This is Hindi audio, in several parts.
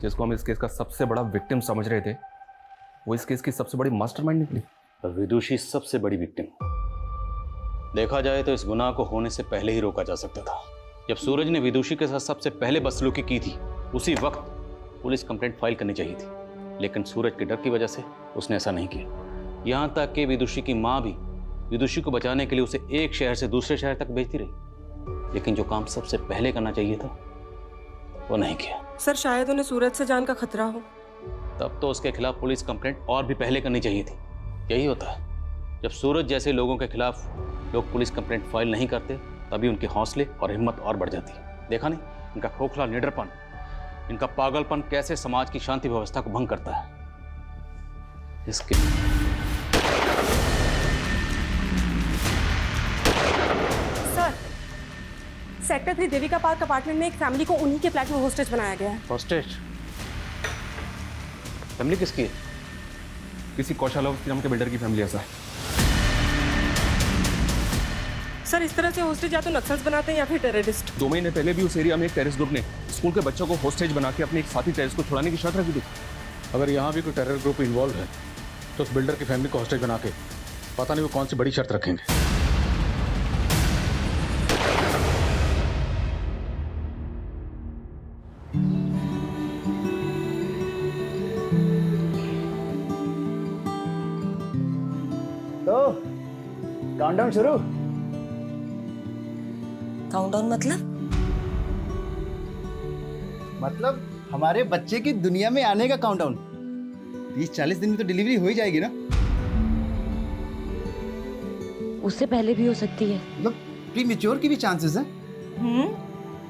जिसको हम इस केस का सबसे बड़ा विक्टिम समझ रहे थे, वो इस केस की सबसे बड़ी मास्टरमाइंड निकली। विदुषी सबसे बड़ी विक्टिम। देखा जाए तो इस गुनाह को होने से पहले ही रोका जा सकता था। जब सूरज ने विदुषी के साथ सबसे पहले बदसलूकी की थी, उसी वक्त पुलिस कंप्लेंट फाइल करनी चाहिए थी, लेकिन सूरज के डर की वजह से उसने ऐसा नहीं किया। यहां तक कि विदुषी की मां भी विदुषी को बचाने के लिए उसे एक शहर से दूसरे शहर तक भेजती रही, लेकिन जो काम सबसे पहले करना चाहिए था वो नहीं किया। सर शायद उन्हें सूरज से जान का खतरा हो। तब तो उसके खिलाफ पुलिस कंप्लेंट और भी पहले करनी चाहिए थी। यही होता है, जब सूरज जैसे लोगों के खिलाफ लोग पुलिस कंप्लेंट फाइल नहीं करते, तभी उनके हौसले और हिम्मत और बढ़ जाती है। देखा नहीं इनका खोखला निडरपन, इनका पागलपन कैसे समाज की शांति व्यवस्था को भंग करता है। इसके sir, sector 3 Devika park apartment में एक फैमिली को उन्हीं के फ्लैट में होस्टेज बनाया गया है। हॉस्टेज? फैमिली किसकी है? किसी कौशल नाम के बिल्डर की फैमिली ऐसा है। सर इस तरह से होस्टेज या तो नक्सल्स बनाते हैं या फिर टेररिस्ट। 2 महीने पहले भी उस एरिया में एक टेररिस्ट ग्रुप ने स्कूल के बच्चों को होस्टेज बना के अपने एक साथी टेररिस्ट को छुड़ाने की शर्त रखी थी। अगर यहाँ भी कोई टेरर ग्रुप इन्वॉल्व है तो उस बिल्डर की फैमिली को हॉस्टेज बना के पता नहीं वो कौन सी बड़ी शर्त रखेंगे। तो काउंटडाउन शुरू। काउंटडाउन मतलब हमारे बच्चे की दुनिया में आने का काउंटडाउन। 30-40 दिन में तो डिलीवरी हो ही जाएगी ना। उससे पहले भी हो सकती है। मतलब प्रीमेच्योर की भी चांसेस हैं।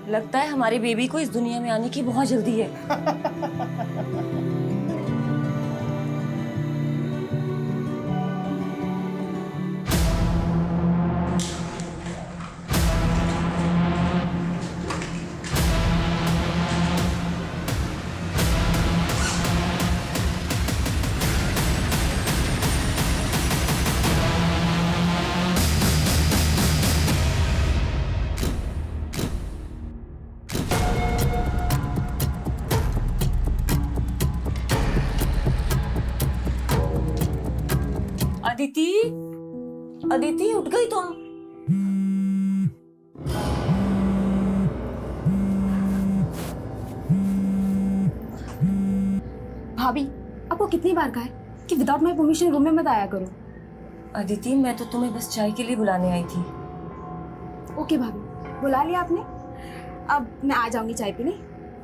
लगता है हमारी बेबी को इस दुनिया में आने की बहुत जल्दी है। अदिति, अदिति उठ गई तुम? भाभी, आपको कितनी बार कहा है कि विदाउट माय परमिशन रूम में मत आया करो। अदिति मैं तो तुम्हें बस चाय के लिए बुलाने आई थी। ओके भाभी, बुला लिया आपने। अब मैं आ जाऊंगी चाय पीने।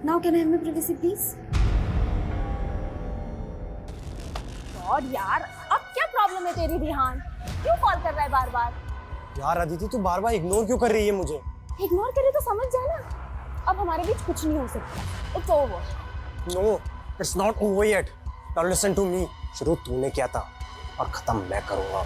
Now can I have my privacy please? God यार, अब क्या प्रॉब्लम है तेरी रिहान? क्यों कॉल कर रहा है बार बार? यार अदिति तू बार बार इग्नोर क्यों कर रही है मुझे? इग्नोर करे तो समझ जा ना, अब हमारे बीच कुछ नहीं हो सकता। It's over. No, it's not over yet. Now listen to me. शुरू तूने किया था और खत्म मैं करूंगा।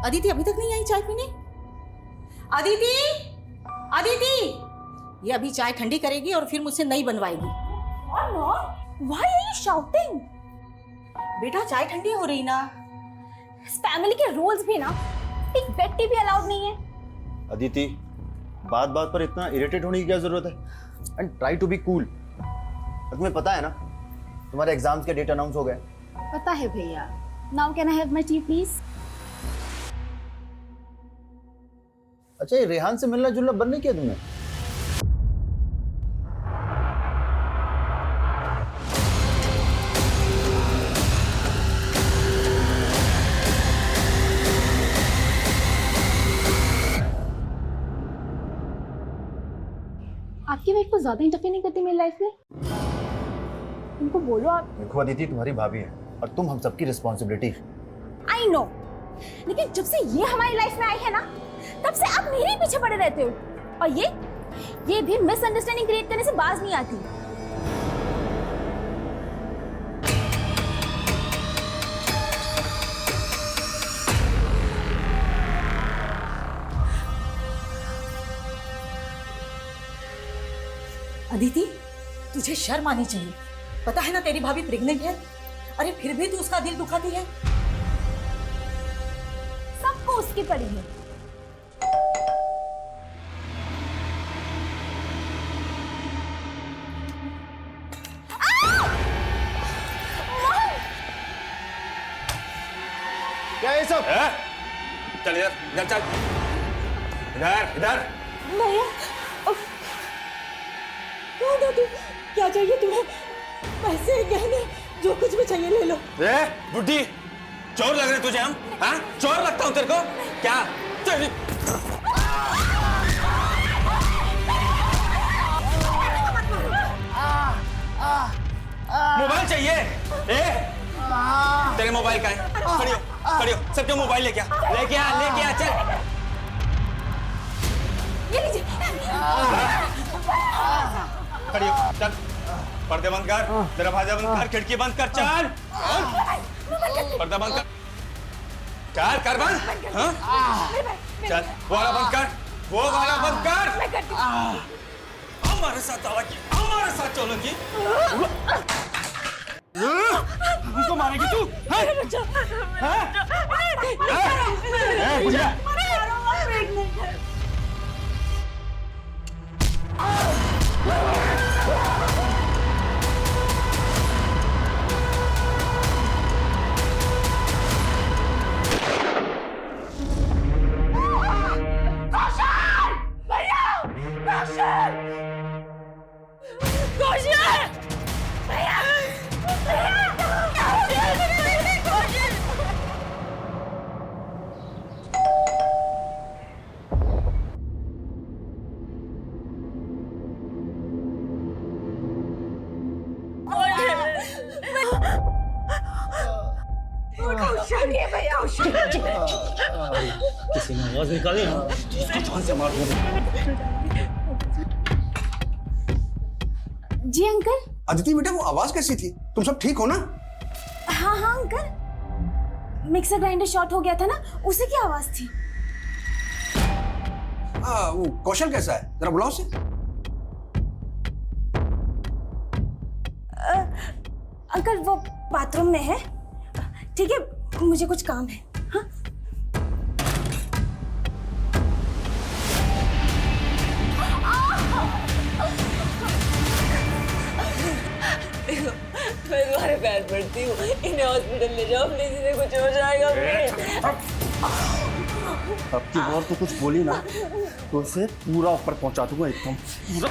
अदिति अभी तक नहीं आई चाय पीने? अदिति, अदिति, ये अभी चाय ठंडी करेगी और फिर मुझसे नई बनवाएगी। और mom, why are you shouting? बेटा चाय ठंडी हो रही ना। इस फैमिली के रूल्स भी ना, एक बेड टी भी अलाउड नहीं है। अदिति, बात बात पर इतना इरिटेट होने की क्या जरूरत है? And try to be cool. तुम्हें पता है ना तुम्हारे एग्जाम्स के डेट अनाउंस हो गए। पता है भैया। Now can I have my T please? अच्छा, ये रेहान से मिलना जुलना बंद नहीं किया तुमने? आपकी वाइफ को ज्यादा इंटरफेयर नहीं करती मेरी लाइफ में? उनको बोलो आप। देखो अदिति, तुम्हारी भाभी है और तुम हम सबकी रिस्पॉन्सिबिलिटी। आई नो, लेकिन जब से ये हमारी लाइफ में आई है ना, तब से आप मेरे पीछे पड़े रहते हो। और ये भी मिसअंडरस्टैंडिंग क्रिएट करने से बाज नहीं आती। अदिति, तुझे शर्म आनी चाहिए। पता है ना तेरी भाभी प्रेग्नेंट है, अरे फिर भी तू उसका दिल दुखाती है। सबको उसकी पड़ी है। क्या है ये सब? चल इधर, इधर चल, इधर इधर। भैया, कौन हो तू? क्या चाहिए तुम्हें? पैसे, गहने, जो कुछ भी चाहिए ले लो। बुड्ढी, चोर लग रहे तुझे हम? हाँ, चोर लगता हूँ तेरे को? क्या? तेरी मोबाइल चाहिए? तेरे मोबाइल का है? खड़ी हो, खड़ी हो, सबके मोबाइल लेके आ, लेके आ, लेके आ, चल। ये लीजिए। खड़ी हो, चल। पर्दे बंद कर, दरवाजा बंद कर, खिड़की बंद कर, चल। पर्दा बंद कर, चल कर बंद। हाँ? चल, वो वाला बंद कर, वो वाला बंद कर। हमारे साथ चलोगी, हमारे साथ चलोगी। हमको मारेगी तू? बुढ़िया। किसी ने आवाज निकाली ना, इसको जान से मार दूंगा। जी अंकल। अदिति बेटा, वो आवाज कैसी थी? तुम सब ठीक हो ना? हाँ हाँ अंकल, मिक्सर ग्राइंडर शॉर्ट हो गया था ना, उसी की आवाज थी। वो कौशल कैसा है? जरा बुलाओ उसे। अंकल वो बाथरूम में है। ठीक है, मुझे कुछ काम है। हाँ? मैं तुम्हारे पैर पड़ती हूँ, इन्हें हॉस्पिटल ले जाओ प्लीज, इन्हें कुछ हो जाएगा प्लीज। अब की बार तो कुछ बोली ना तो उसे पूरा ऊपर पहुंचा दूंगा एकदम पूरा।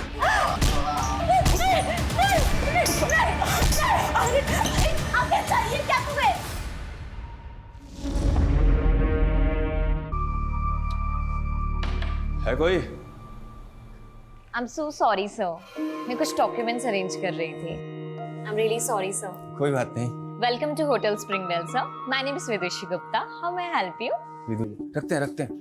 चाहिए क्या तुम्हें? है कोई? I'm so sorry sir, मैं कुछ डॉक्यूमेंट्स अरेंज कर रही थी। I'm really sorry sir. कोई बात नहीं। Welcome to Hotel Springdale sir. My name is Vidushi Gupta. How may I help you? रखते हैं।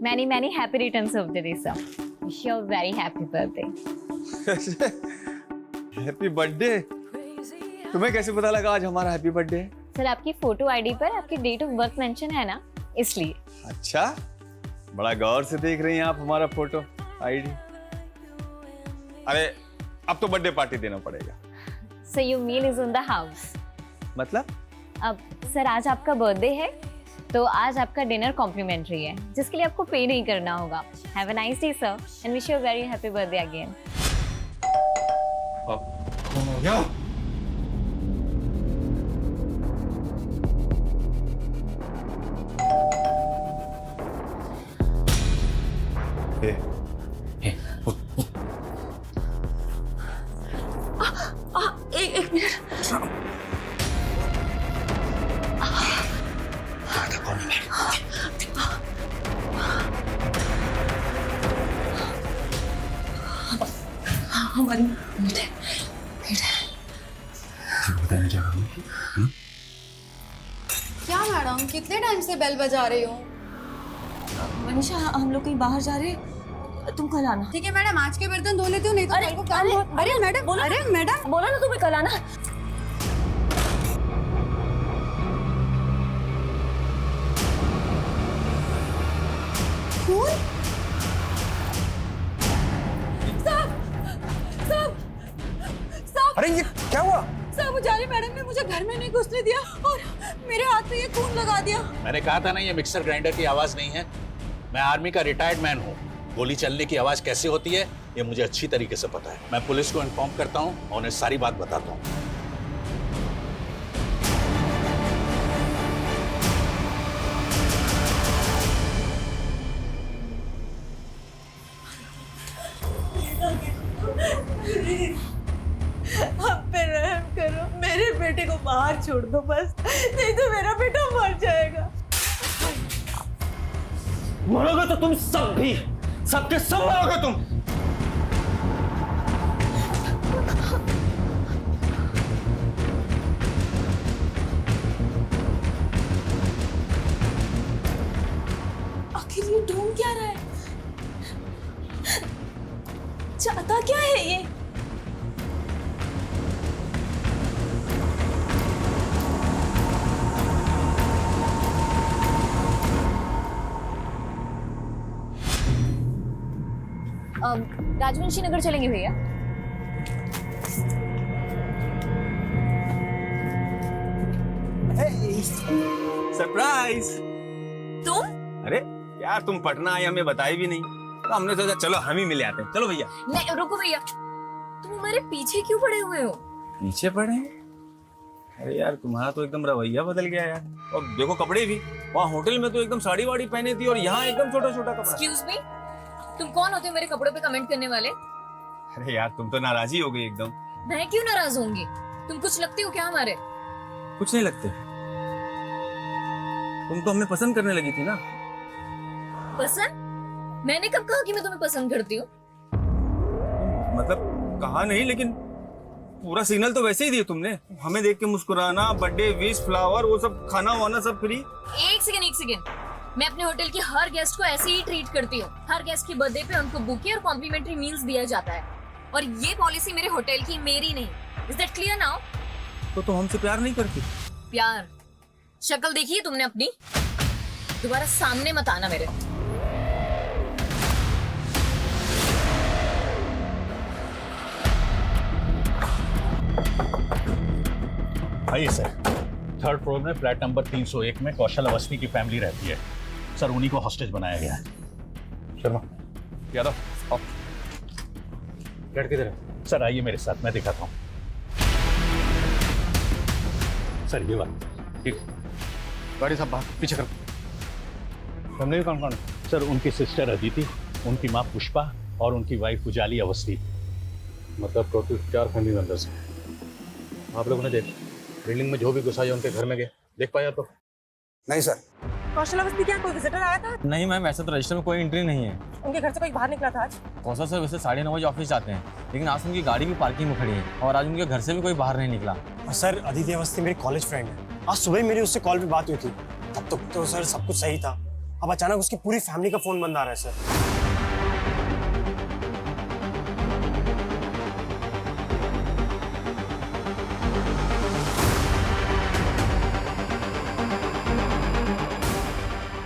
Many happy returns of the day sir. Wish you a very happy birthday. Happy birthday. तुम्हें कैसे पता लगा आज हमारा हैप्पी बर्थडे है? सर आपकी फोटो आईडी पर आपकी डेट ऑफ बर्थ मेंशन है ना, इसलिए। अच्छा, बड़ा गौर से देख रही हैं आप हमारा फोटो आईडी। अरे अब तो बर्थडे पार्टी देना पड़ेगा। So your meal is on the house. मतलब? अब सर आज आपका बर्थडे है तो आज आपका डिनर कॉम्प्लीमेंट्री है, जिसके लिए आपको पे नहीं करना होगा। Have a nice day sir and wish you a very happy birthday again. कौन हो गया? एक मिनट। हमारी मीट है। बताने क्या करूँगी? क्या मैडम, कितने टाइम से बेल बजा रही हो? मनीषा हम लोग कहीं बाहर जा रहे हैं, तुम कल आना। ठीक है मैडम, आज के बर्तन धो लेती हूँ, नहीं तो कल को काम हो। अरे मैडम, अरे मैडम बोला ना तुम्हें कल आना। साहब उजाली मैडम ने मुझे घर में नहीं घुसने दिया और मेरे हाथ पे ये खून लगा दिया। मैंने कहा था ना ये मिक्सर ग्राइंडर की आवाज नहीं है। मैं आर्मी का रिटायर्ड मैन हूँ। गोली चलने की आवाज कैसे होती है ये मुझे अच्छी तरीके से पता है। मैं पुलिस को इन्फॉर्म करता हूँ और उन्हें सारी बात बताता हूँ। आप पे रहम करो, मेरे बेटे को बाहर छोड़ दो बस, नहीं तो मेरा बेटा मर जाएगा। मरोगे तो तुम सब भी, सबके सब मरोगे तुम। आखिर ये ढूंढ क्या रहा है? चाहता क्या है ये? राजवंशी नगर चलेंगे भैया। सरप्राइज। तुम? अरे यार तुम पटना आई हमें बताई भी नहीं, तो हमने सोचा चलो हम ही मिल आते हैं। चलो भैया। नहीं रुको भैया, तुम हमारे पीछे क्यों पड़े हुए हो? पीछे पड़े हैं? अरे यार तुम्हारा तो एकदम रवैया बदल गया यार। और देखो कपड़े भी, वहाँ होटल में तो एकदम साड़ी वाड़ी पहने थी और यहाँ एकदम छोटा छोटा कपड़ा। एक्सक्यूज मी, तुम कौन होते हो मेरे कपड़ों पे कमेंट करने वाले? अरे यार तुम तो नाराजी हो गई एकदम। मैं क्यों नाराज होंगी? तुम कुछ लगते हो क्या हमारे? कुछ नहीं लगते, तुम तो हमें पसंद करने लगी थी ना। पसंद? मैंने कब कहा कि मैं तुम्हें पसंद करती हूँ? मतलब कहा नहीं, लेकिन पूरा सिग्नल तो वैसे ही दिया तुमने। हमें देख के मुस्कुराना, बर्थडे विश, फ्लावर, वो सब खाना वाना सब फ्री। एक सेकंड, मैं अपने होटल के हर गेस्ट को ऐसे ही ट्रीट करती हूँ। हर गेस्ट के बर्थडे पे उनको बुके और कॉम्प्लीमेंट्री मील्स दिया जाता है, और ये पॉलिसी मेरे होटल की, मेरी नहीं। Is that clear now? तो हमसे प्यार नहीं करती? प्यार? शक्ल देखी है तुमने अपनी? दोबारा सामने मत आना मेरे। आइए सर। थर्ड फ्लोर में फ्लैट नंबर 301 में कौशल अवस्थी की फैमिली रहती है सर। उन्हीं को हॉस्टेज बनाया गया है। शर्मा यादव आओ। लड़के किधर है? सर आइए मेरे साथ, मैं दिखाता हूँ। सर ये बात ठीक, गाड़ी साहब बाहर पीछे करो। फैमिली कौन कौन है? सर उनकी सिस्टर अदिति, उनकी माँ पुष्पा और उनकी वाइफ उजाली अवस्थी। मतलब टोटल 4 फैमिली मेंबर्स हैं। आप लोगों ने देख बिल्डिंग में जो भी घुसा या उनके घर में गए, देख पाया तो? नहीं सर। कौशल अवस्थी क्या कोई विजिटर आया था? नहीं मैम, ऐसा तो रजिस्टर में कोई एंट्री नहीं है। उनके घर से कोई बाहर निकला था आज? कौशल सर वैसे 9:30 बजे ऑफिस जाते हैं, लेकिन आज उनकी गाड़ी भी पार्किंग में खड़ी है और आज उनके घर से भी कोई बाहर नहीं निकला। और सर अदिति अवस्थी मेरी कॉलेज फ्रेंड है। आज सुबह मेरी उससे कॉल पे बात हुई थी, तब तक तो सर सब कुछ सही था। अब अचानक उसकी पूरी फैमिली का फोन बंद आ रहा है सर।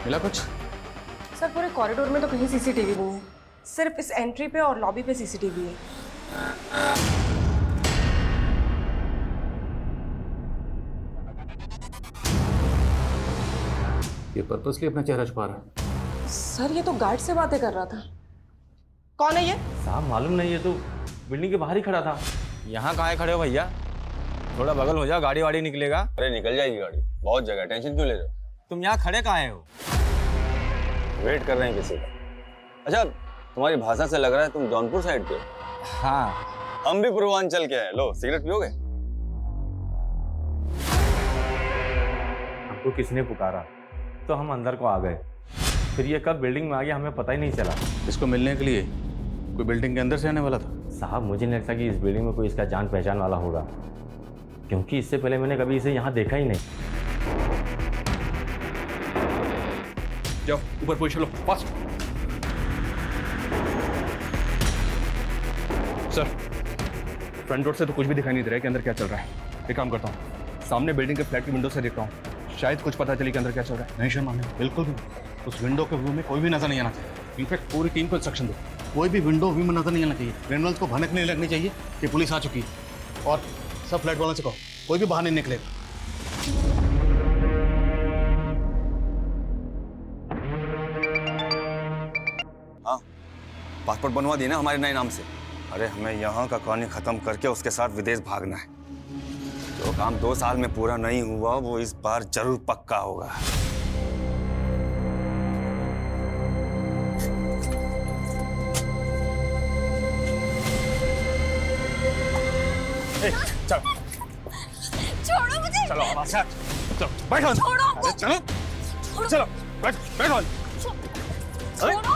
मिला कुछ? सर पूरे कॉरिडोर में तो कहीं सीसीटीवी नहीं है, सिर्फ इस एंट्री पे और लॉबी पे सीसीटीवी है। ये पर्पसली अपना चेहरा छुपा रहा है। सर ये तो गार्ड से बातें कर रहा था। कौन है ये? साहब मालूम नहीं, ये तो बिल्डिंग के बाहर ही खड़ा था। यहाँ कहाँ खड़े हो भैया? थोड़ा बगल हो जाओ, गाड़ी वाड़ी निकलेगा। अरे निकल जाएगी गाड़ी, बहुत जगह, टेंशन क्यों ले रहे हो? तुम यहाँ खड़े कहाँ हो? वेट कर रहे हैं किसी का। अच्छा तुम्हारी भाषा से लग रहा है तुम जौनपुर साइड के हो। हाँ हम भी पूर्वांचल के हैं। लो सिगरेट पियोगे? हमको किसने पुकारा तो हम अंदर को आ गए, फिर ये कब बिल्डिंग में आ गया हमें पता ही नहीं चला। इसको मिलने के लिए कोई बिल्डिंग के अंदर से आने वाला था? साहब मुझे नहीं लगता कि इस बिल्डिंग में कोई इसका जान पहचान वाला होगा, क्योंकि इससे पहले मैंने कभी इसे यहाँ देखा ही नहीं। जाओ ऊपर पोजीशन लो, फास्ट। सर फ्रंट डोर से तो कुछ भी दिखाई नहीं दे रहा है कि अंदर क्या चल रहा है। एक काम करता हूँ, सामने बिल्डिंग के फ्लैट की विंडो से देखता हूँ, शायद कुछ पता चले कि अंदर क्या चल रहा है। नहीं शर्मा, बिल्कुल भी उस विंडो के व्यू में कोई भी नजर नहीं आना चाहिए। इनफैक्ट पूरी टीम को इंस्ट्रक्शन दो, कोई भी विंडो व्यू में नजर नहीं आना चाहिए। ग्रेनुअल्स को भनक नहीं लगनी चाहिए कि पुलिस आ चुकी है। और सब फ्लैट वालों से कहो कोई भी बाहर नहीं निकलेगा। हाँ, पासपोर्ट बनवा दिए ना हमारे नए नाम से। अरे हमें यहाँ का कहानी खत्म करके उसके साथ विदेश भागना है। जो काम 2 साल में पूरा नहीं हुआ वो इस बार जरूर पक्का होगा। चलो छोड़ो मुझे। चलो हमारे साथ चलो बैठो। छोड़ो। अरे चलो चलो बैठो। छोड़ो।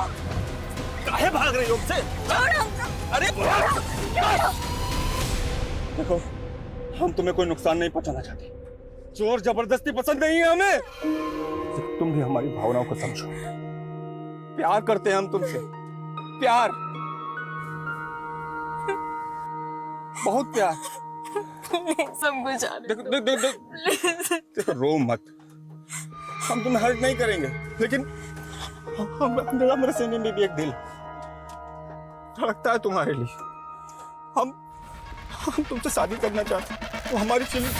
काहे भाग रही हो मुझसे? अरे देखो हम तुम्हें कोई नुकसान नहीं पहुंचाना चाहते। जोर जबरदस्ती पसंद नहीं है हमें। तुम भी हमारी भावनाओं को समझो। प्यार करते हैं हम तुमसे, प्यार, बहुत प्यार। सबको जाने देखो देखो रो मत। हम तुम्हें हर्ट नहीं करेंगे, लेकिन मेरे सीने में भी एक दिल धड़कता है तुम्हारे लिए। हम तुमसे शादी करना चाहते हैं। वो हमारी feeling.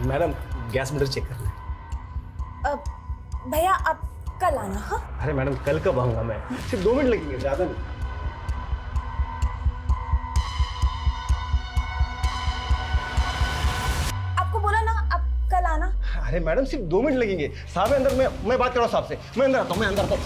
Madam gas meter check कर लें। भैया आप कल आना। हाँ अरे मैडम कल कब आऊंगा मैं, सिर्फ 2 मिनट लगेंगे, ज्यादा नहीं। आपको बोला ना आप कल आना। अरे मैडम सिर्फ 2 मिनट लगेंगे। साहब अंदर, मैं बात कर रहा हूँ साहब से। मैं अंदर आता हूँ, मैं अंदर आता हूँ।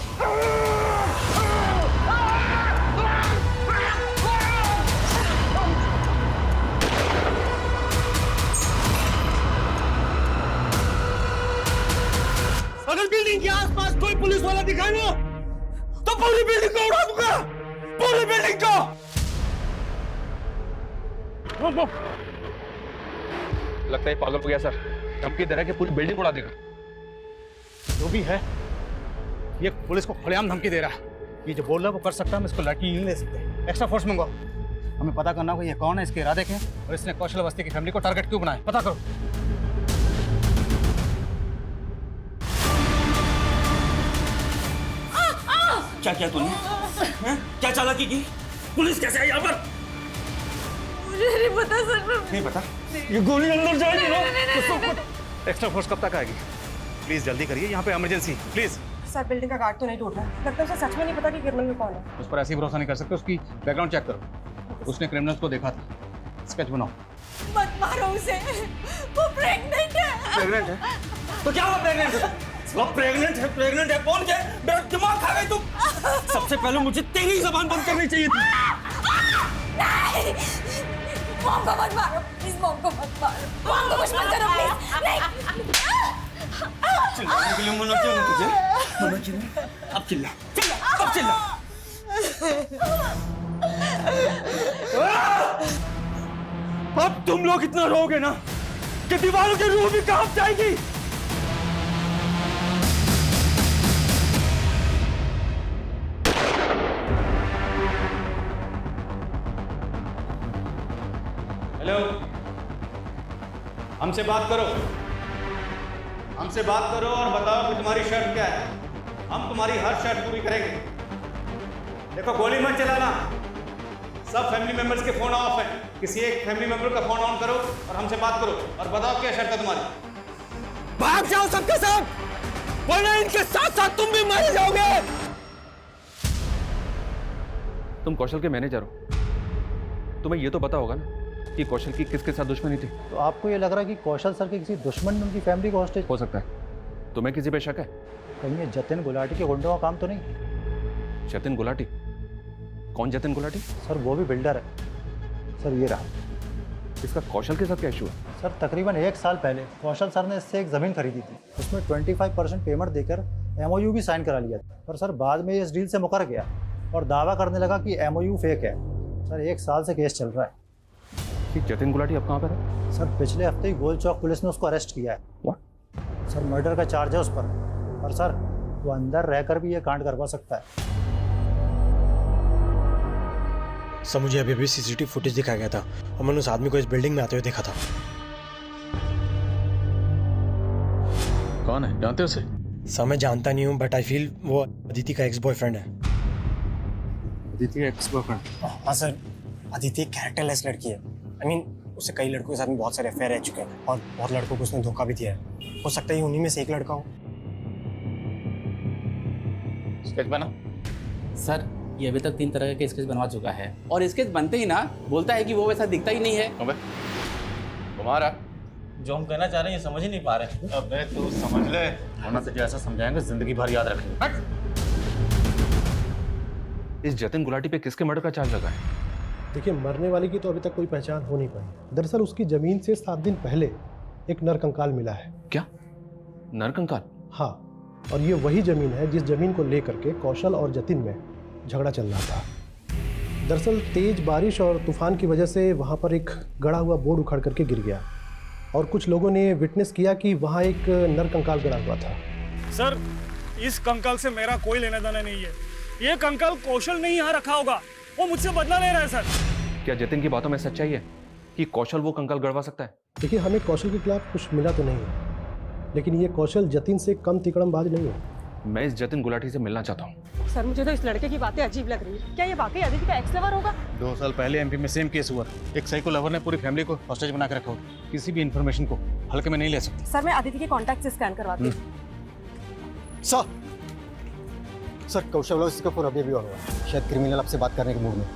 अगर बिल्डिंग के आसपास कोई पुलिस वाला दिखाए ना तो पूरी बिल्डिंग को उड़ा दूंगा, पूरी बिल्डिंग को। लगता है पागल हो गया सर। धमकी दे रहा है कि पूरी बिल्डिंग उड़ा देगा। जो भी है ये पुलिस को खुलेआम धमकी दे रहा है। ये जो बोल रहा है वो कर सकता है, हम इसको लड़की नहीं ले सकते। एक्स्ट्रा फोर्स मंगवाओ। हमें पता करना होगा ये कौन है, इसके इरादे क्या और इसने कौशल अवस्थी की फैमिली को टारगेट क्यों बनाया, पता करो। क्या किया तूने? क्या चालाकी की? पुलिस कैसे आई यहाँ पर? मुझे नहीं पता सर। नहीं पता? ये गोली अंदर जाएगी ना? एक्स्ट्रा फोर्स कब तक आएगी? प्लीज जल्दी करिए, यहाँ पे इमरजेंसी प्लीज। सर बिल्डिंग का गार्ड तो नहीं टूट रहा। लगता है उसे सच में नहीं पता कि क्रिमिनल कौन है। उस पर ऐसे ही भरोसा नहीं कर सकते। उसकी बैकग्राउंड चेक करो। उसने क्रिमिनल्स को देखा था। स्केच बनाओ। मत मारो उसे, वो प्रेग्नेंट है। प्रेग्नेंट है? तो क्या हुआ प्रेग्नेंट है? वो प्रेग्नेंट है, प्रेग्नेंट है। कौन है? मेरा दिमाग खा गई तुम। सबसे पहले मुझे तेरी जबान बंद करनी चाहिए थी। नहीं, मॉम को मत मारो प्लीज, मॉम को मत मारो, मॉम को कुछ मत करो प्लीज। नहीं, चिल्लाने के लिए मना क्यों ना तुझे? मना क्यों? अब चिल्ला, चिल्ला, अब चिल्ला। अब तुम लोग इतना रोगे ना कि दीवारों की रूह भी कांप जाएगी। हेलो, हमसे बात करो, हमसे बात करो और बताओ कि तुम्हारी शर्त क्या है। हम तुम्हारी हर शर्त पूरी करेंगे। देखो गोली मत चलाना। सब फैमिली मेंबर्स के फोन ऑफ हैं। किसी एक फैमिली मेंबर का फोन ऑन करो और हमसे बात करो और बताओ क्या शर्त है तुम्हारी। भाग जाओ सबके साथ, वरना इनके साथ साथ तुम भी मर जाओगे। तुम कौशल के मैनेजर हो, तुम्हें ये तो पता होगा ना कि कौशल की किसके साथ दुश्मनी थी। तो आपको ये लग रहा है कि कौशल सर के किसी दुश्मन ने उनकी फैमिली को हॉस्टेज? हो सकता है। तुम्हें किसी पे शक है? कहीं ये जतिन गुलाटी के गुंडों का काम तो नहीं? जतिन गुलाटी? कौन जतिन गुलाटी? सर वो भी बिल्डर है। सर ये रहा। इसका कौशल के साथ क्या इशू है? सर तकरीबन 1 साल पहले कौशल सर ने इससे एक ज़मीन खरीदी थी। उसमें 25% पेमेंट देकर MOU भी साइन करा लिया था। पर सर बाद में ये इस डील से मुकर गया और दावा करने लगा कि MOU फेक है। सर 1 साल से केस चल रहा है। कि जतिन गुलाटी अब कहाँ पर है? सर पिछले हफ्ते ही गोल चौक पुलिस ने उसको अरेस्ट किया है। What? सर मर्डर का चार्ज है उस पर। और सर वो अंदर रहकर भी ये कांड करवा सकता है। सर मुझे अभी अभी सीसीटीवी फुटेज दिखाया गया था और मैंने उस आदमी को इस बिल्डिंग में आते हुए देखा था। कौन है, जानते हो उसे? सर मैं जानता नहीं हूँ, बट आई फील वो अदिति का एक्स बॉयफ्रेंड है। अदिति का एक्स बॉयफ्रेंड? हाँ सर, अदिति एक कैरेक्टरलेस लड़की है। आई मीन उससे कई लड़कों के साथ में बहुत सारे अफेयर रह चुके हैं और बहुत लड़कों को उसने धोखा भी दिया है। हो सकता है उन्हीं में से एक लड़का हो। स्केच बना? सर ये अभी तक 3 तरह के स्केच बनवा चुका है और स्केच बनते ही ना बोलता है कि वो वैसा दिखता ही नहीं है। अबे तुम्हारा जो हम कहना चाह रहे हैं ये समझ ही नहीं पा रहे। अबे तू समझ ले, वरना तुझे ऐसा समझाएंगे जिंदगी भर याद रखेंगे। इस जतिन गुलाटी पे किसके मर्डर का चार्ज लगा है? देखिए, मरने वाले की तो अभी तक कोई पहचान हो नहीं पाई। दरअसल उसकी जमीन से 7 दिन पहले एक नरकंकाल मिला है। क्या नरकंकाल? हाँ, और ये वही जमीन है जिस जमीन को लेकर के कौशल और जतिन में झगड़ा चल रहा था। दरअसल तेज बारिश और तूफान की वजह से वहाँ पर एक गड़ा हुआ बोर्ड उखड़ करके गिर गया और कुछ लोगों ने विटनेस किया कि वहाँ एक नरकंकाल गड़ा हुआ था। सर, इस कंकाल से मेरा कोई लेना देना नहीं है। ये कंकाल कौशल ने यहाँ रखा होगा, वो मुझसे बदला ले रहा है। सर, क्या जतिन की बातों में सच्चाई है कि कौशल वो कंकाल गड़वा सकता है? देखिए, हमें कौशल के खिलाफ कुछ मिला तो नहीं है, लेकिन ये कौशल जतिन से कम तिकड़मबाज नहीं है। मैं इस जतिन गुलाटी से मिलना चाहता हूँ। सर मुझे तो इस लड़के की बातें अजीब लग रही है। क्या ये वाकई अदिति का एक्स लवर होगा? 2 साल पहले एमपी में सेम केस हुआ। एक साइको लवर ने पूरी फैमिली को हॉस्टेज बना के रखा हो। किसी भी इंफॉर्मेशन को हल्के में नहीं ले सकते। सर मैं अदिति के कॉन्टैक्ट से स्कैन करवाती हूँ। सर कौशल वाला इसका फोन अभी ऑन हुआ, शायद क्रिमिनल आपसे बात करने के मूड में।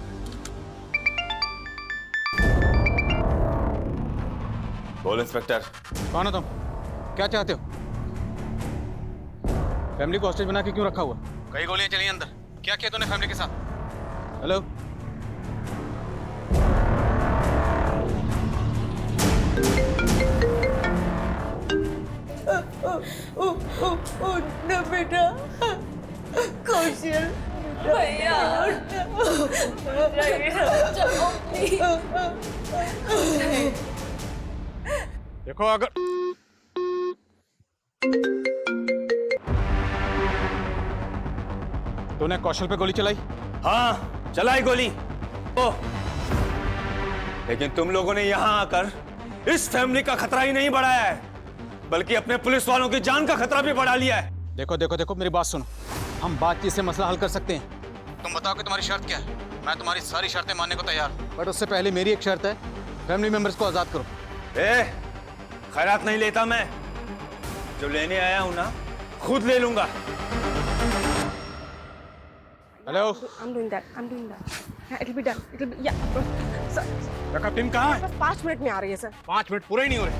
बोल इंस्पेक्टर। कौन हो तुम? क्या चाहते हो? फैमिली को हॉस्टेज बना के क्यों रखा हुआ? कई गोलियां चली अंदर। क्या किया तूने फैमिली के साथ? हेलो, बेटा कौशल भैया देखो अगर तूने कौशल पे गोली चलाई? हाँ चलाई गोली। ओह, लेकिन तुम लोगों ने यहां आकर इस फैमिली का खतरा ही नहीं बढ़ाया है, बल्कि अपने पुलिस वालों की जान का खतरा भी बढ़ा लिया है। देखो देखो देखो, मेरी बात सुनो। हम बातचीत से मसला हल कर सकते हैं। तुम बताओ कि तुम्हारी शर्त क्या है। मैं तुम्हारी सारी शर्तें मानने को तैयार हूं, बट उससे पहले मेरी एक शर्त है, फैमिली मेंबर्स को आजाद करो। खैरात नहीं लेता मैं, जो लेने आया हूं ना खुद ले लूंगा। Hello, I'm doing that. It'll be done. Sir, backup team कहाँ है? बस 5 मिनट में आ रही है सर। 5 मिनट पूरे ही नहीं हो रहे।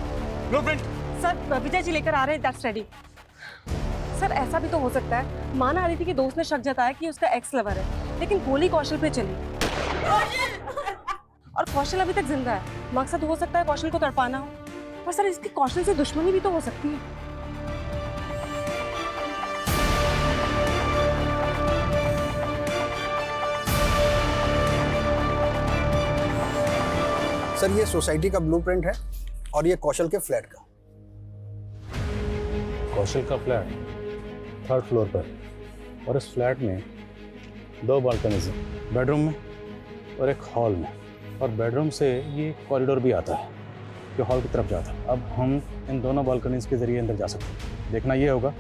ब्लूप्रिंट सर विजय जी लेकर आ रहे हैं, दैट्स रेडी। सर ऐसा भी तो हो सकता है, माना अदिति के दोस्त ने शक जताया कि उसका एक्स लवर है, लेकिन गोली कौशल पे चली और कौशल अभी तक जिंदा है। मकसद हो सकता है कौशल को तड़पाना हो, पर सर इसकी कौशल से दुश्मनी भी तो हो सकती है। सर ये सोसाइटी का ब्लूप्रिंट है और ये कौशल के फ्लैट का। कौशल का फ्लैट 3rd फ्लोर पर, और इस फ्लैट में 2 बालकनीज हैं, बेडरूम में और एक हॉल में, और बेडरूम से ये कॉरिडोर भी आता है जो हॉल की तरफ जाता है। अब हम इन दोनों बालकनीज के जरिए अंदर जा सकते हैं। देखना ये होगा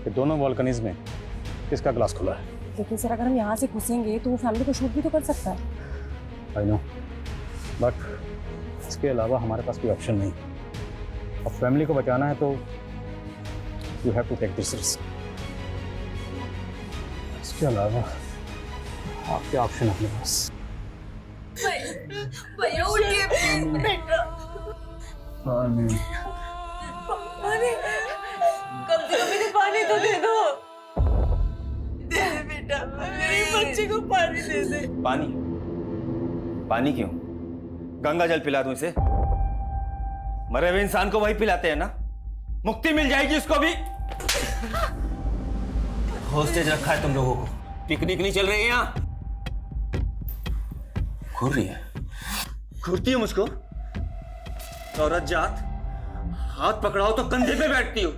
कि दोनों बालकनीज में किसका ग्लास खुला है। लेकिन सर अगर हम यहाँ से घुसेंगे तो वो फैमिली को शूट भी तो कर सकता है। आई नो, बट इसके अलावा हमारे पास कोई ऑप्शन नहीं। अब फैमिली को बचाना है तो you have to take this risk. इसके अलावा आपके ऑप्शन अपने पास। भैया उठिए बेटा। पानी कम से कम इन्हें पानी तो दे दो। दे दे बेटा, मेरे बच्चे को पानी दे दे। पानी? पानी क्यों? गंगा जल पिला दूं इसे? मरे हुए इंसान को वही पिलाते हैं ना, मुक्ति मिल जाएगी उसको भी। हॉस्टेज रखा है तुम लोगों को, पिकनिक नहीं चल रही है यहाँ। घूर रही है, घूरती है मुझको। औरत जात, हाथ पकड़ाओ तो कंधे पे बैठती हो।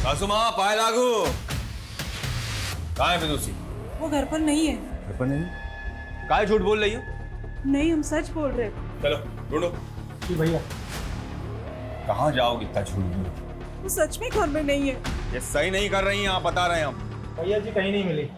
सासू माँ पाए लागू। कहाँ है विदुषी? वो घर पर नहीं है। घर पर नहीं? काहे झूठ बोल रही हो? नहीं, हम सच बोल रहे हैं। चलो ढूंढो। जी भैया। कहाँ जाओगे इतना झूठ बोल? वो सच में घर में नहीं है। ये सही नहीं कर रही हैं, आप बता रहे हैं हम। भैया जी कहीं नहीं मिली।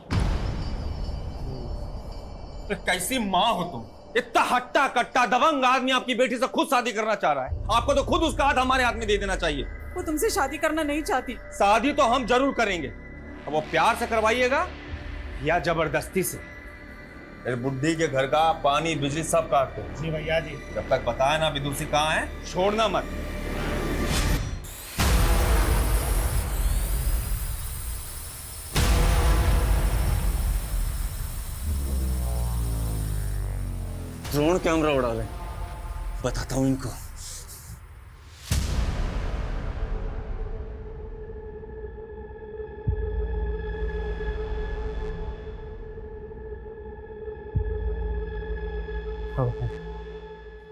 कैसी माँ हो तुम? इतना हट्टा कट्टा दबंग आदमी आपकी बेटी से खुद शादी करना चाह रहा है। आपको तो खुद उसका हाथ हमारे हाथ में दे देना चाहिए। वो तुमसे शादी करना नहीं चाहती। शादी तो हम जरूर करेंगे। अब वो प्यार से करवाइएगा या जबरदस्ती से? मेरे बुढ़ी के घर का पानी बिजली सब काट दो। जी भैया जी। जब तक बताए ना विदुषी कहाँ है, छोड़ना मत। ड्रोन कैमरा उड़ा ले, बताता हूं इनको।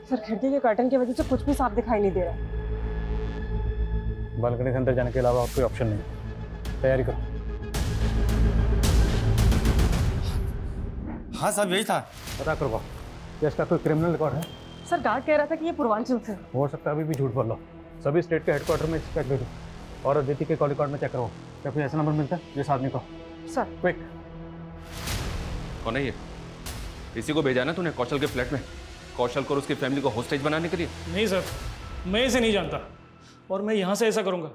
सर खिड़की के कर्टन की वजह से कुछ भी साफ दिखाई नहीं दे रहा। बालकनी से अंदर जाने के अलावा और कोई ऑप्शन नहीं। तैयारी करो। हाँ साहब यही था। पता करवाओ क्या इसका कोई क्रिमिनल रिकॉर्ड है? सर गार्ड कह रहा था कि ये पूर्वांचल से। हो सकता है अभी भी झूठ बोल लो। सभी स्टेट के हेडक्वार्टर में चेक दे दो और अदिति के कॉल रिकॉर्ड में चेक करो। क्या कोई ऐसा नंबर मिलता है जिस आदमी को? Sir quick. कौन है ये? इसी को भेजा ना तूने कौशल के फ्लैट में, कौशल को और उसकी फैमिली को होस्टेज बनाने के लिए? नहीं सर, मैं इसे नहीं जानता और मैं यहाँ से ऐसा करूँगा।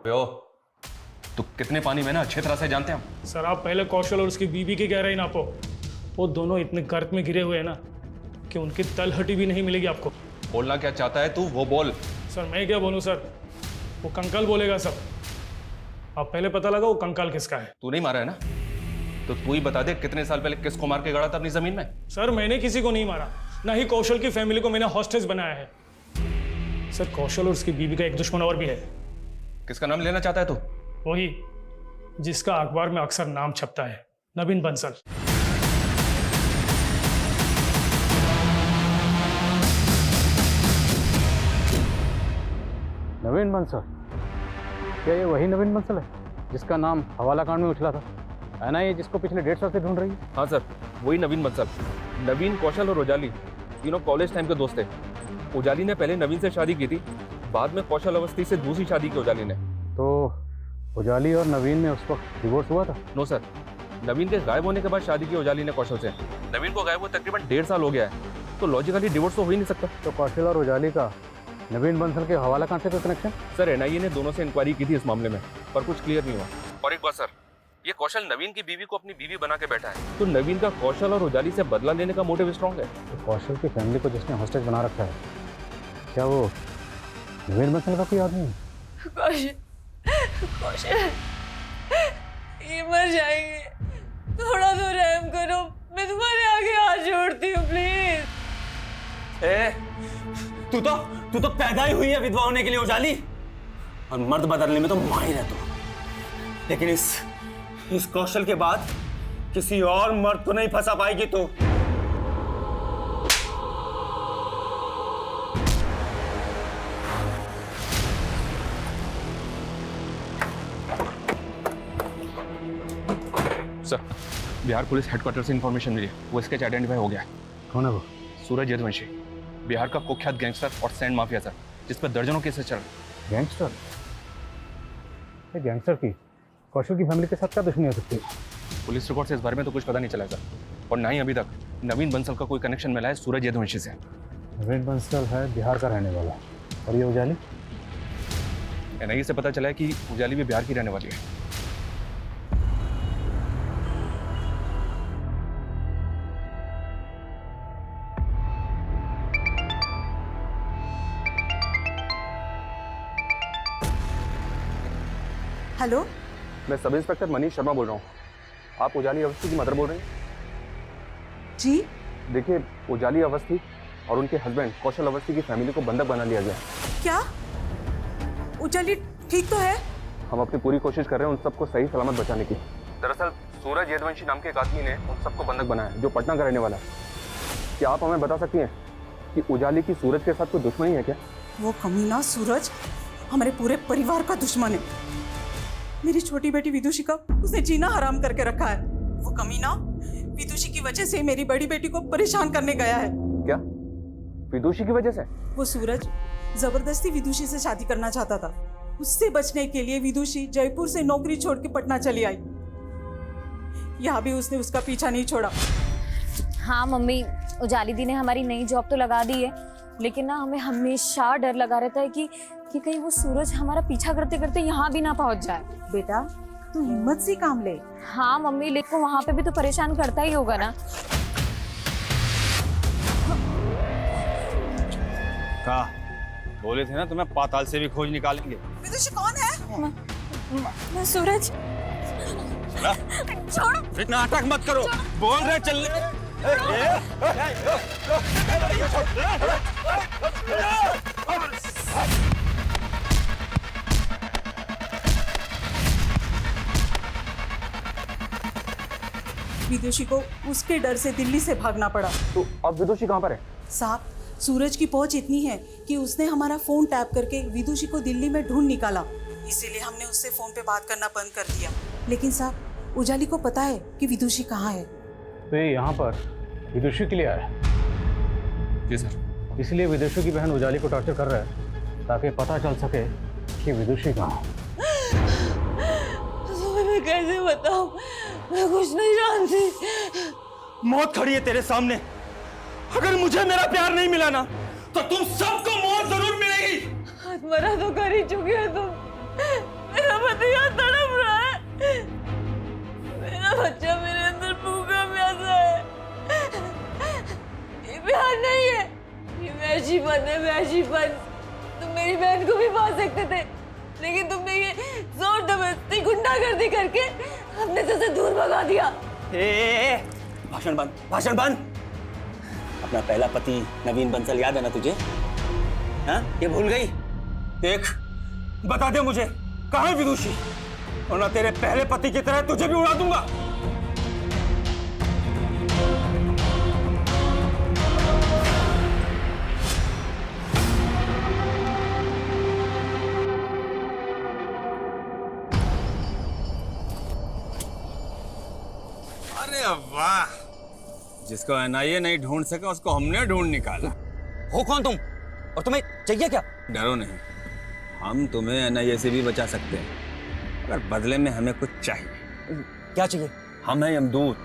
तू कितने पानी में ना अच्छी तरह से जानते हैं हम। सर आप पहले कौशल और उसकी बीवी की गहराई नापो। वो दोनों इतने गर्त में गिरे हुए हैं ना कि उनकी तलहटी भी नहीं मिलेगी आपको। बोलना क्या चाहता है तू, वो बोल। सर मैं क्या बोलूँ सर, वो कंकाल बोलेगा सब। आप पहले पता लगा वो कंकाल किसका है। तू नहीं मारा है ना, तो तू ही बता दे कितने साल पहले किसको मार के गड़ा था अपनी जमीन में। सर मैंने किसी को नहीं मारा, ना ही कौशल की फैमिली को मैंने हॉस्टेज बनाया है। सर कौशल और उसकी बीवी का एक दुश्मन और भी है। किसका नाम लेना चाहता है तू? वही जिसका अखबार में अक्सर नाम छपता है, नवीन बंसल। नवीन बंसल? क्या ये वही नवीन बंसल है जिसका नाम हवाला कांड में उछला था? है ना ये जिसको पिछले 1.5 साल से ढूंढ रही है? हाँ सर, वही नवीन बंसल। नवीन, कौशल और उजाली तीनों कॉलेज टाइम के दोस्त थे। उजाली ने पहले नवीन से शादी की थी, बाद में कौशल अवस्थी से दूसरी शादी की उजाली ने। तो उजाली और नवीन में उस वक्त डिवोर्स हुआ था? नो सर, नवीन के गायब होने के बाद शादी की उजाली ने कौशल से। नवीन को गायब हुए तकरीबन 1.5 साल हो गया है, तो लॉजिकली डिवोर्स तो हो ही नहीं सकता। तो कौशल और उजाली का नवीन बंसल के हवाला कांड से कोई कनेक्शन? सर एनआईए ने दोनों से इंक्वायरी की थी इस मामले में, पर कुछ क्लियर नहीं हुआ। और एक बात सर, ये कौशल नवीन की बीवी को अपनी बीवी बना के बैठा है, तो नवीन का कौशल और उजाली से बदला लेने का मोटिव स्ट्रॉन्ग है। तो कौशल की फैमिली को जिसने हॉस्टेज बना रखा है, क्या वो नवीन बंसल का कोई आदमी है? कौशल ये मर जाएंगे, थोड़ा तो रहम करो, मैं तुम्हारे आगे हाथ जोड़ती हूँ प्लीज। तू तो पैदा ही हुई है विधवा होने के लिए उजाली, और मर्द बदलने में तो माहिर है तू। लेकिन इस कौशल के बाद किसी और मर्द को नहीं फंसा पाएगी तू। सर बिहार पुलिस हेडक्वार्टर से इंफॉर्मेशन मिली, वो स्केच आइडेंटिफाई हो गया है। कौन है वो? सूरज यदुवंशी, बिहार का कुख्यात गैंगस्टर और सैंड माफिया सर, जिस पर दर्जनों केसेस चल रहे। गैंगस्टर? ये गैंगस्टर की कौशल की फैमिली के साथ क्या दुश्मनी हो सकती है? पुलिस रिकॉर्ड से इस बारे में तो कुछ पता नहीं चला सर, और ना ही अभी तक नवीन बंसल का कोई कनेक्शन मिला है सूरज यदुवंशी से। नवीन बंसल है बिहार का रहने वाला, और ये उजाली? एनआईए से पता चला है कि उजाली भी बिहार की रहने वाली है। हेलो, मैं सब इंस्पेक्टर मनीष शर्मा बोल रहा हूँ। आप उजाली अवस्थी की मदर बोल रहे हैं? जी देखिए, उजाली अवस्थी और उनके हस्बैंड कौशल अवस्थी की फैमिली को बंधक बना लिया गया है। क्या? उजाली ठीक तो है? हम अपनी पूरी कोशिश कर रहे हैं उन सबको सही सलामत बचाने की। दरअसल सूरज यदुवंशी नाम के एक आदमी ने उन सबको बंधक बनाया है, जो पटना का रहने वाला है। क्या आप हमें बता सकती हैं कि उजाली की सूरज के साथ कोई दुश्मनी है क्या? वो कमीना सूरज हमारे पूरे परिवार का दुश्मन है। मेरी छोटी बेटी विदुषी का उसने जीना हराम करके रखा है। वो कमीना विदुषी की वजह से मेरी बड़ी बेटी को परेशान करने गया है। क्या? विदुषी की वजह से? वो सूरज जबरदस्ती विदुषी से शादी करना चाहता था। उससे बचने के लिए विदुषी जयपुर से नौकरी छोड़ के पटना चली आई। यहाँ भी उसने उसका पीछा नहीं छोड़ा। हाँ मम्मी, उजाली दी ने हमारी नई जॉब तो लगा दी है, लेकिन ना हमें हमेशा डर लगा रहता है कि कहीं वो सूरज हमारा पीछा करते करते यहाँ भी ना पहुँच जाए। बेटा तू हिम्मत से काम ले। हाँ मम्मी, लेकिन वहाँ पे भी तो परेशान करता ही होगा ना। कहा बोले थे ना तुम्हें पाताल से भी खोज निकालेंगे। विदुषी कौन है? सूरज छोड़ो, इतना नाटक मत करो। बोल रहे चल विदुषी को उसके डर से दिल्ली से भागना पड़ा। तो अब विदुषी कहाँ पर है? साहब, सूरज की पहुंच इतनी है कि उसने हमारा फोन टैप करके विदुषी को दिल्ली में ढूंढ निकाला। इसीलिए हमने उससे फोन पे बात करना बंद कर दिया। लेकिन साहब, उजाली को पता है कि विदुषी कहाँ है। तो ये यहाँ पर विदुषी के लिए आया है? जी सर। इसलिए विदुषी की बहन उजाली को टॉर्चर कर रहा है ताकि पता चल सके कि विदुषी कहाँ है। मैं कैसे बताऊं? मैं कुछ नहीं जानती। मौत खड़ी है तेरे सामने। अगर मुझे मेरा प्यार नहीं मिला ना तो तुम सबको मौत जरूर मिलेगी। मरा तो कर ही चुकी है तुम। मेरा पति यहाँ तड़प रहा है। मेरा बच्चा मेरे अंदर भूखा प्यासा है। ये प्यार नहीं है, ये वैशीपन है, वैशीपन। तुम मेरी बहन को भी मार सकते थे, लेकिन तुमने ये जोर जबरदस्ती गुंडागर्दी करके अपने से दूर भगा दिया। भाषण बंद, भाषण बंद। अपना पहला पति नवीन बंसल याद है ना तुझे? हाँ, ये भूल गई? देख, बता दे मुझे कहाँ है विदुषी, वरना तेरे पहले पति की तरह तुझे भी उड़ा दूंगा। अरे वाह, जिसको एनआईए नहीं ढूंढ सका उसको हमने ढूंढ निकाला। हो कौन तुम और तुम्हें चाहिए क्या? डरो नहीं, हम तुम्हें एनआईए से भी बचा सकते हैं, अगर बदले में हमें कुछ चाहिए। क्या चाहिए? हम हैं यमदूत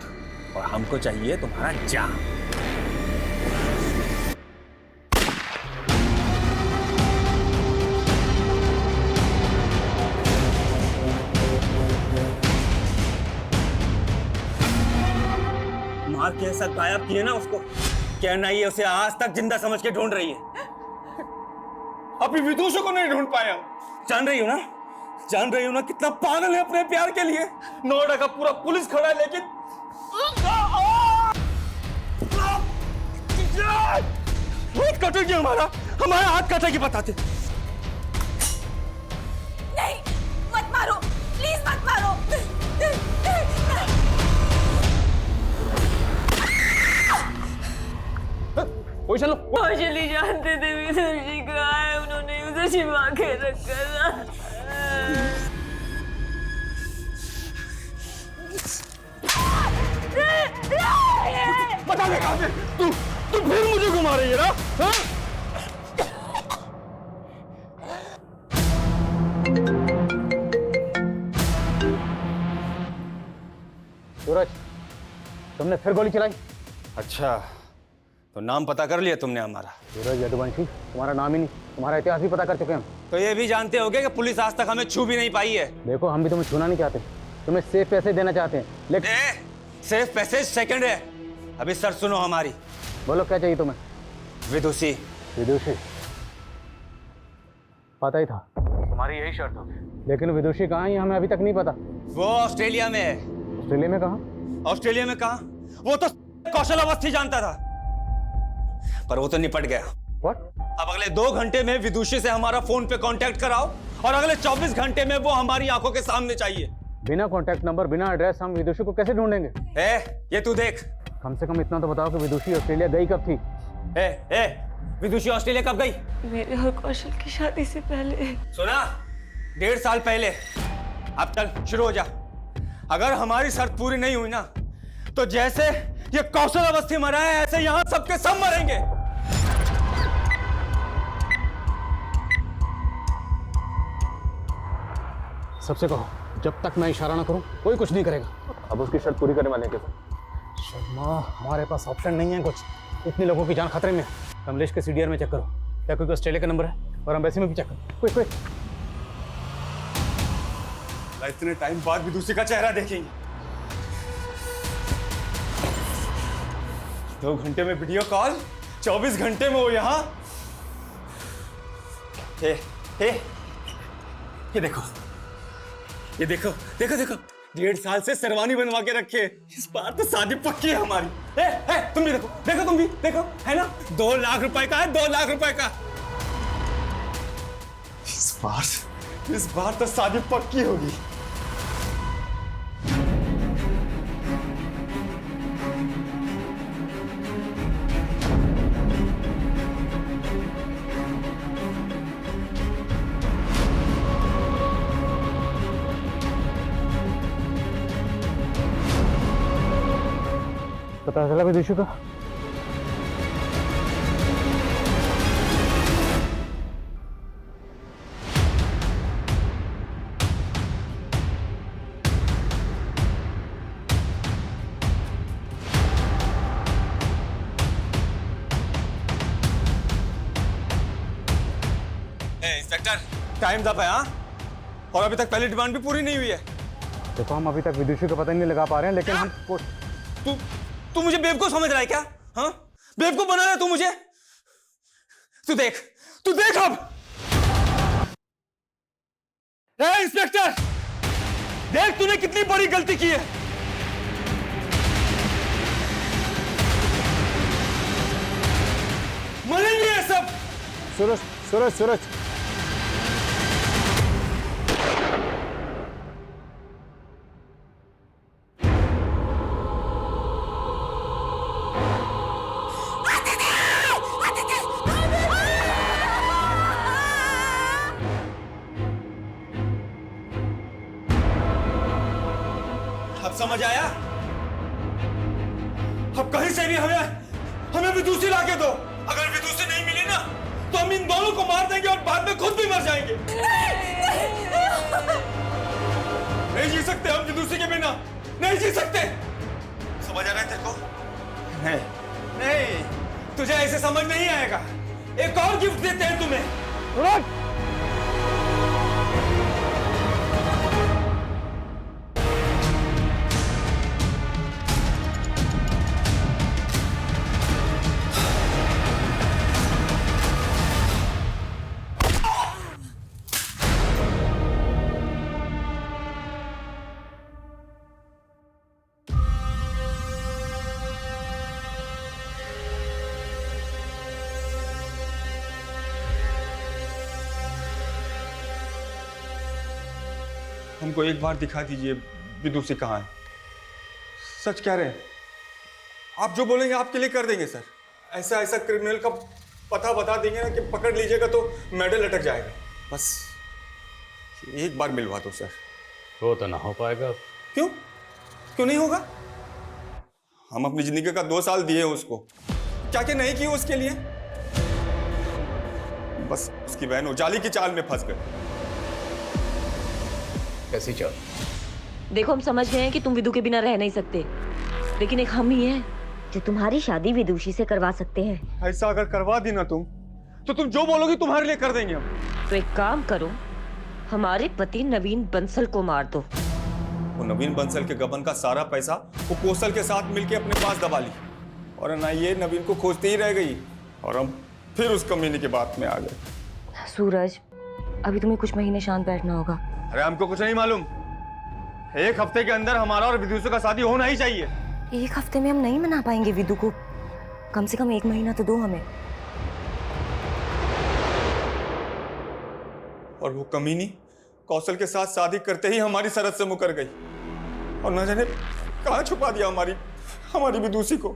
और हमको चाहिए तुम्हारा जान। मार के ऐसा गायब किए ना उसको, क्या नहीं है उसे आज तक जिंदा समझ के ढूंढ रही है। अभी विदुषी को नहीं ढूंढ पाया। जान रही हो ना, जान रही हो ना कितना पागल है अपने प्यार के लिए। नोएडा का पूरा पुलिस खड़ा है, लेकिन हाथ कटेगी हमारा, हमारा हाथ कटेगी बताते। नहीं, मत मारो, प्लीज मत मारो। पोजीशन लो। कौशली जानते थे विदुषी कहाँ है, उन्होंने उसे छिपा के रखा था। बता दे कहाँ से तू फिर मुझे घुमा रही है ना? हाँ? सूरज, तुमने फिर गोली चलाई? अच्छा, तो नाम पता कर लिया तुमने हमारा? सूरज यदुवंशी, तुम्हारा नाम ही नहीं, तुम्हारा इतिहास भी पता कर चुके हैं हम। तो ये भी जानते होगे कि पुलिस आज तक हमें छू भी नहीं पाई है। देखो, हम भी तुम्हें छूना नहीं चाहते, तुम्हें सेफ पैसे देना चाहते हैं, लेकिन सिर्फ पैसे सेकंड है। अभी सर सुनो हमारी। बोलो क्या चाहिए तुम्हें? विदुषी। विदुषी? पता ही था तुम्हारी यही शर्त होगी, लेकिन विदुषी कहाँ है हमें अभी तक नहीं पता। वो ऑस्ट्रेलिया में है। ऑस्ट्रेलिया में कहाँ? ऑस्ट्रेलिया में कहाँ? वो तो कौशल अवस्थी जानता था, पर वो तो निपट गया। What? अब अगले 2 घंटे में विदुषी से हमारा फोन पे कांटेक्ट कराओ और अगले 24 घंटे में वो हमारी आंखों के सामने चाहिए। बिना कांटेक्ट नंबर, बिना एड्रेस हम विदुषी को कैसे ढूंढेंगे? ये तू देख। कम से कम इतना तो बताओ कि विदुषी ऑस्ट्रेलिया गई कब थी? विदुषी ऑस्ट्रेलिया कब गई? मेरे और कौशल की शादी से पहले। सुना? 1.5 साल पहले। अब चल शुरू हो जा। अगर हमारी शर्त पूरी नहीं हुई ना तो जैसे ये कौशल अवस्थी मरा है ऐसे यहां सबके सब मरेंगे। सबसे कहो जब तक मैं इशारा ना करूं कोई कुछ नहीं करेगा। अब उसकी शर्त पूरी करने वाले हैं क्या सर? शर्मा हमारे पास ऑप्शन नहीं है कुछ, इतने लोगों की जान खतरे में। कमलेश के सीडीआर में चेक करो, क्या कोई ऑस्ट्रेलिया का नंबर है? और एम्बेसी में भी चेक करो, क्विक क्विक। इतने टाइम बाद भी दूसरी का चेहरा देखेंगे। 2 घंटे में वीडियो कॉल, 24 घंटे में वो यहाँ। ये देखो, ये देखो देखो देखो, 1.5 साल से शेरवानी बनवा के रखे, इस बार तो शादी पक्की है हमारी। तुम भी देखो, देखो तुम भी देखो, है ना? 2 लाख रुपए का है, 2 लाख रुपए का। इस बार तो शादी पक्की होगी। पता चला विदुषी का? इंस्पेक्टर, टाइम दब है। हाँ, और अभी तक पहली डिमांड भी पूरी नहीं हुई है। देखो हम अभी तक विदुषी का पता नहीं लगा पा रहे हैं, लेकिन हम तू मुझे बेवकूफ समझ रहा है क्या? हाँ, बेवकूफ बना रहा है तू मुझे। तू देख अब। इंस्पेक्टर, देख तूने कितनी बड़ी गलती की है। मरेंगे ये सब। सूरज सूरज सूरज, समझ आया? अब कहीं से भी हमें विदुषी लाके दो। अगर विदुषी नहीं मिली ना तो हम इन दोनों को मार देंगे और बाद में खुद भी मर जाएंगे। नहीं जी सकते हम विदुषी के बिना, नहीं जी सकते। समझ आ रहा है तेरे को? नहीं, तुझे ऐसे समझ नहीं आएगा। एक और गिफ्ट देते हैं तुम्हें। हमको एक बार दिखा दीजिए विदुषी कहाँ है। सच कह रहे हैं आप, जो बोलेंगे आपके लिए कर देंगे सर। ऐसा क्रिमिनल का पता बता देंगे ना कि पकड़ लीजिएगा तो मेडल लटक जाएगा। बस एक बार मिलवा दो सर। वो तो ना हो पाएगा। क्यों नहीं होगा? हम अपनी जिंदगी का 2 साल दिए उसको, क्या क्या नहीं किए उसके लिए। बस उसकी बहन उजाली की चाल में फंस गए। कैसी चाल? देखो, हम समझ गए हैं कि तुम विदु के बिना रह नहीं सकते, लेकिन एक हम ही हैं जो तुम्हारी शादी विदुषी से करवा सकते हैं। ऐसा अगर करवा दी ना तुम, तो तुम जो बोलोगी तुम्हारे लिए कर देंगे हम। तो एक काम करो, हमारे पति नवीन बंसल को मार दो। वो नवीन बंसल के गबन का सारा पैसा वो कौशल के साथ मिलके अपने पास दबा ली, और ना ये नवीन को खोजती ही रह गई, और हम फिर उस कमीने की बात में आ गए। सूरज, अभी तुम्हें कुछ महीने शांत बैठना होगा। अरे हमको कुछ नहीं मालूम। 1 हफ्ते के अंदर हमारा और विदुषी का शादी होना ही चाहिए। 1 हफ्ते में हम नहीं मना पाएंगे विदु को, कम से कम 1 महीना तो दो हमें। और वो कमीनी कौशल के साथ शादी करते ही हमारी सरहद से मुकर गई, और न जाने कहाँ छुपा दिया हमारी विदुषी को।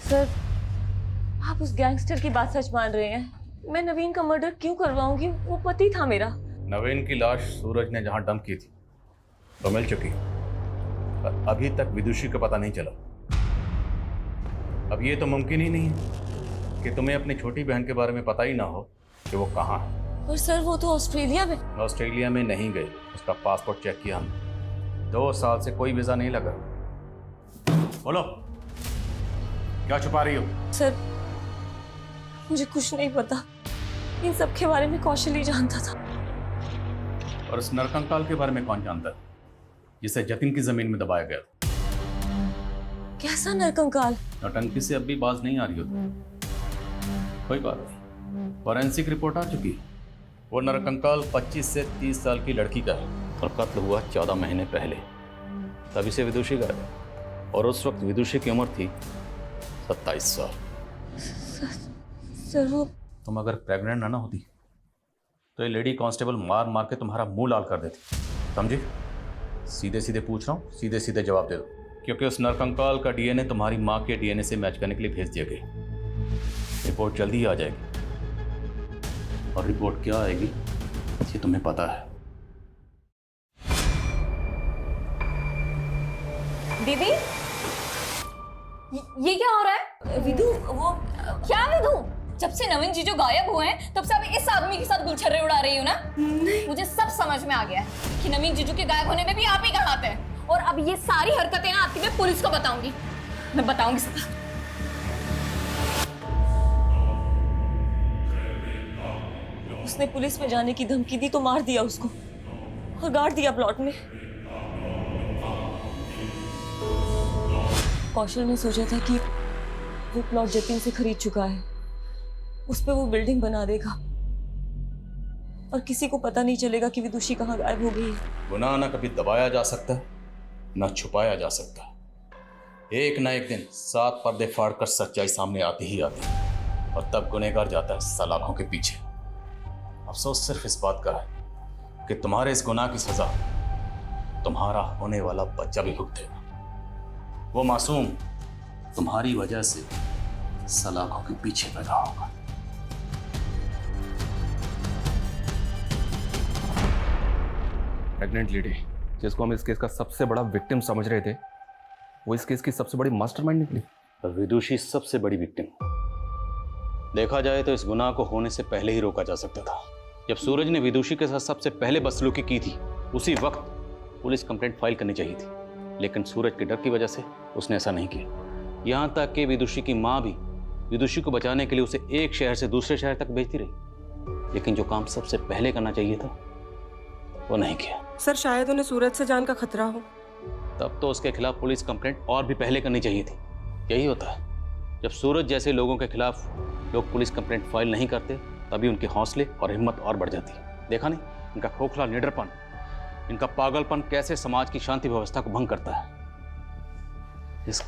सर, आप उस गैंगस्टर की बात सच मान रहे हैं? मैं नवीन का मर्डर क्यों करवाऊंगी? वो पति था मेरा। नवीन की लाश सूरज ने जहां डंप की थी वो मिल चुकी, पर अभी तक विदुषी का पता नहीं चला। अब ये तो मुमकिन ही नहीं है कि तुम्हें अपनी छोटी बहन के बारे में पता ही ना हो कि वो कहाँ है। पर सर वो तो ऑस्ट्रेलिया में। ऑस्ट्रेलिया में नहीं गए, उसका पासपोर्ट चेक किया हमने, 2 साल से कोई वीज़ा नहीं लगा। बोलो, क्या छुपा रही हो? सर मुझे कुछ नहीं पता, इन सब के बारे में कौशल ही जानता था। और उस नरकंकाल के बारे में कौन जानता है, जिसे जतिन की जमीन में दबाया गया था? कैसा नरकंकाल? नौटंकी से अब भी बाज नहीं आ रही होती। कोई बात नहीं, फॉरेंसिक रिपोर्ट आ चुकी है। वो नरकंकाल 25 से 30 साल की लड़की का है और कत्ल हुआ 14 महीने पहले। तभी से विदुषी गए और उस वक्त विदुषी की उम्र थी 27 साल। सर वो तुम अगर प्रेग्नेंट ना होती तो ये लेडी कांस्टेबल मार मार के तुम्हारा मुंह लाल कर देती, समझे? सीधे सीधे पूछ रहा हूँ, सीधे सीधे जवाब दे दो, क्योंकि उस नरकंकाल का डीएनए तुम्हारी माँ के डीएनए से मैच करने के लिए भेज दिया गया। रिपोर्ट जल्दी ही आ जाएगी, और रिपोर्ट क्या आएगी ये तुम्हें पता है। दीदी, ये क्या हो रहा है? विदु, वो क्या विदु? जब से नवीन जीजू गायब हुए हैं तब से आप इस आदमी के साथ गुलछर्रे उड़ा रही हो ना? मुझे सब समझ में आ गया है कि नवीन जीजू के गायब होने में भी आप ही का हाथ है। और अब ये सारी हरकतें ना आपकी मैं पुलिस को बताऊंगी, मैं बताऊंगी सब। उसने पुलिस में जाने की धमकी दी तो मार दिया उसको और गाड़ दिया प्लॉट में। कौशल ने सोचा था कि वो प्लॉट जतिन से खरीद चुका है, उस पे वो बिल्डिंग बना देगा और किसी को पता नहीं चलेगा कि विदुषी कहाँ गायब हो गई है। गुनाह ना कभी दबाया जा सकता है ना छुपाया जा सकता। एक ना एक दिन 7 पर्दे फाड़कर सच्चाई सामने आती ही आती है, और तब गुनहगार जाता है सलाखों के पीछे। अफसोस सिर्फ इस बात का है कि तुम्हारे इस गुनाह की सजा तुम्हारा होने वाला बच्चा भी भुगतेगा। वो मासूम तुम्हारी वजह से सलाखों के पीछे पैदा होगा। प्रेग्नेंट लेडी जिसको हम इस केस का सबसे बड़ा विक्टिम समझ रहे थे, वो इस केस की सबसे बड़ी मास्टरमाइंड निकली। विदुषी सबसे बड़ी विक्टिम। देखा जाए तो इस गुनाह को होने से पहले ही रोका जा सकता था। जब सूरज ने विदुषी के साथ सबसे पहले बदसलूकी की थी, उसी वक्त पुलिस कंप्लेंट फाइल करनी चाहिए थी, लेकिन सूरज के डर की वजह से उसने ऐसा नहीं किया। यहाँ तक कि विदुषी की माँ भी विदुषी को बचाने के लिए उसे एक शहर से दूसरे शहर तक भेजती रही, लेकिन जो काम सबसे पहले करना चाहिए था वो नहीं किया। सर शायद उन्हें सूरज से जान का खतरा हो। तब तो उसके खिलाफ पुलिस कंप्लेंट और भी पहले करनी चाहिए थी। यही होता है, जब सूरज जैसे लोगों के खिलाफ लोग पुलिस कंप्लेंट फाइल नहीं करते, तभी उनके हौसले और हिम्मत और बढ़ जाती है। देखा नहीं इनका खोखला निडरपन, इनका पागलपन कैसे समाज की शांति व्यवस्था को भंग करता है।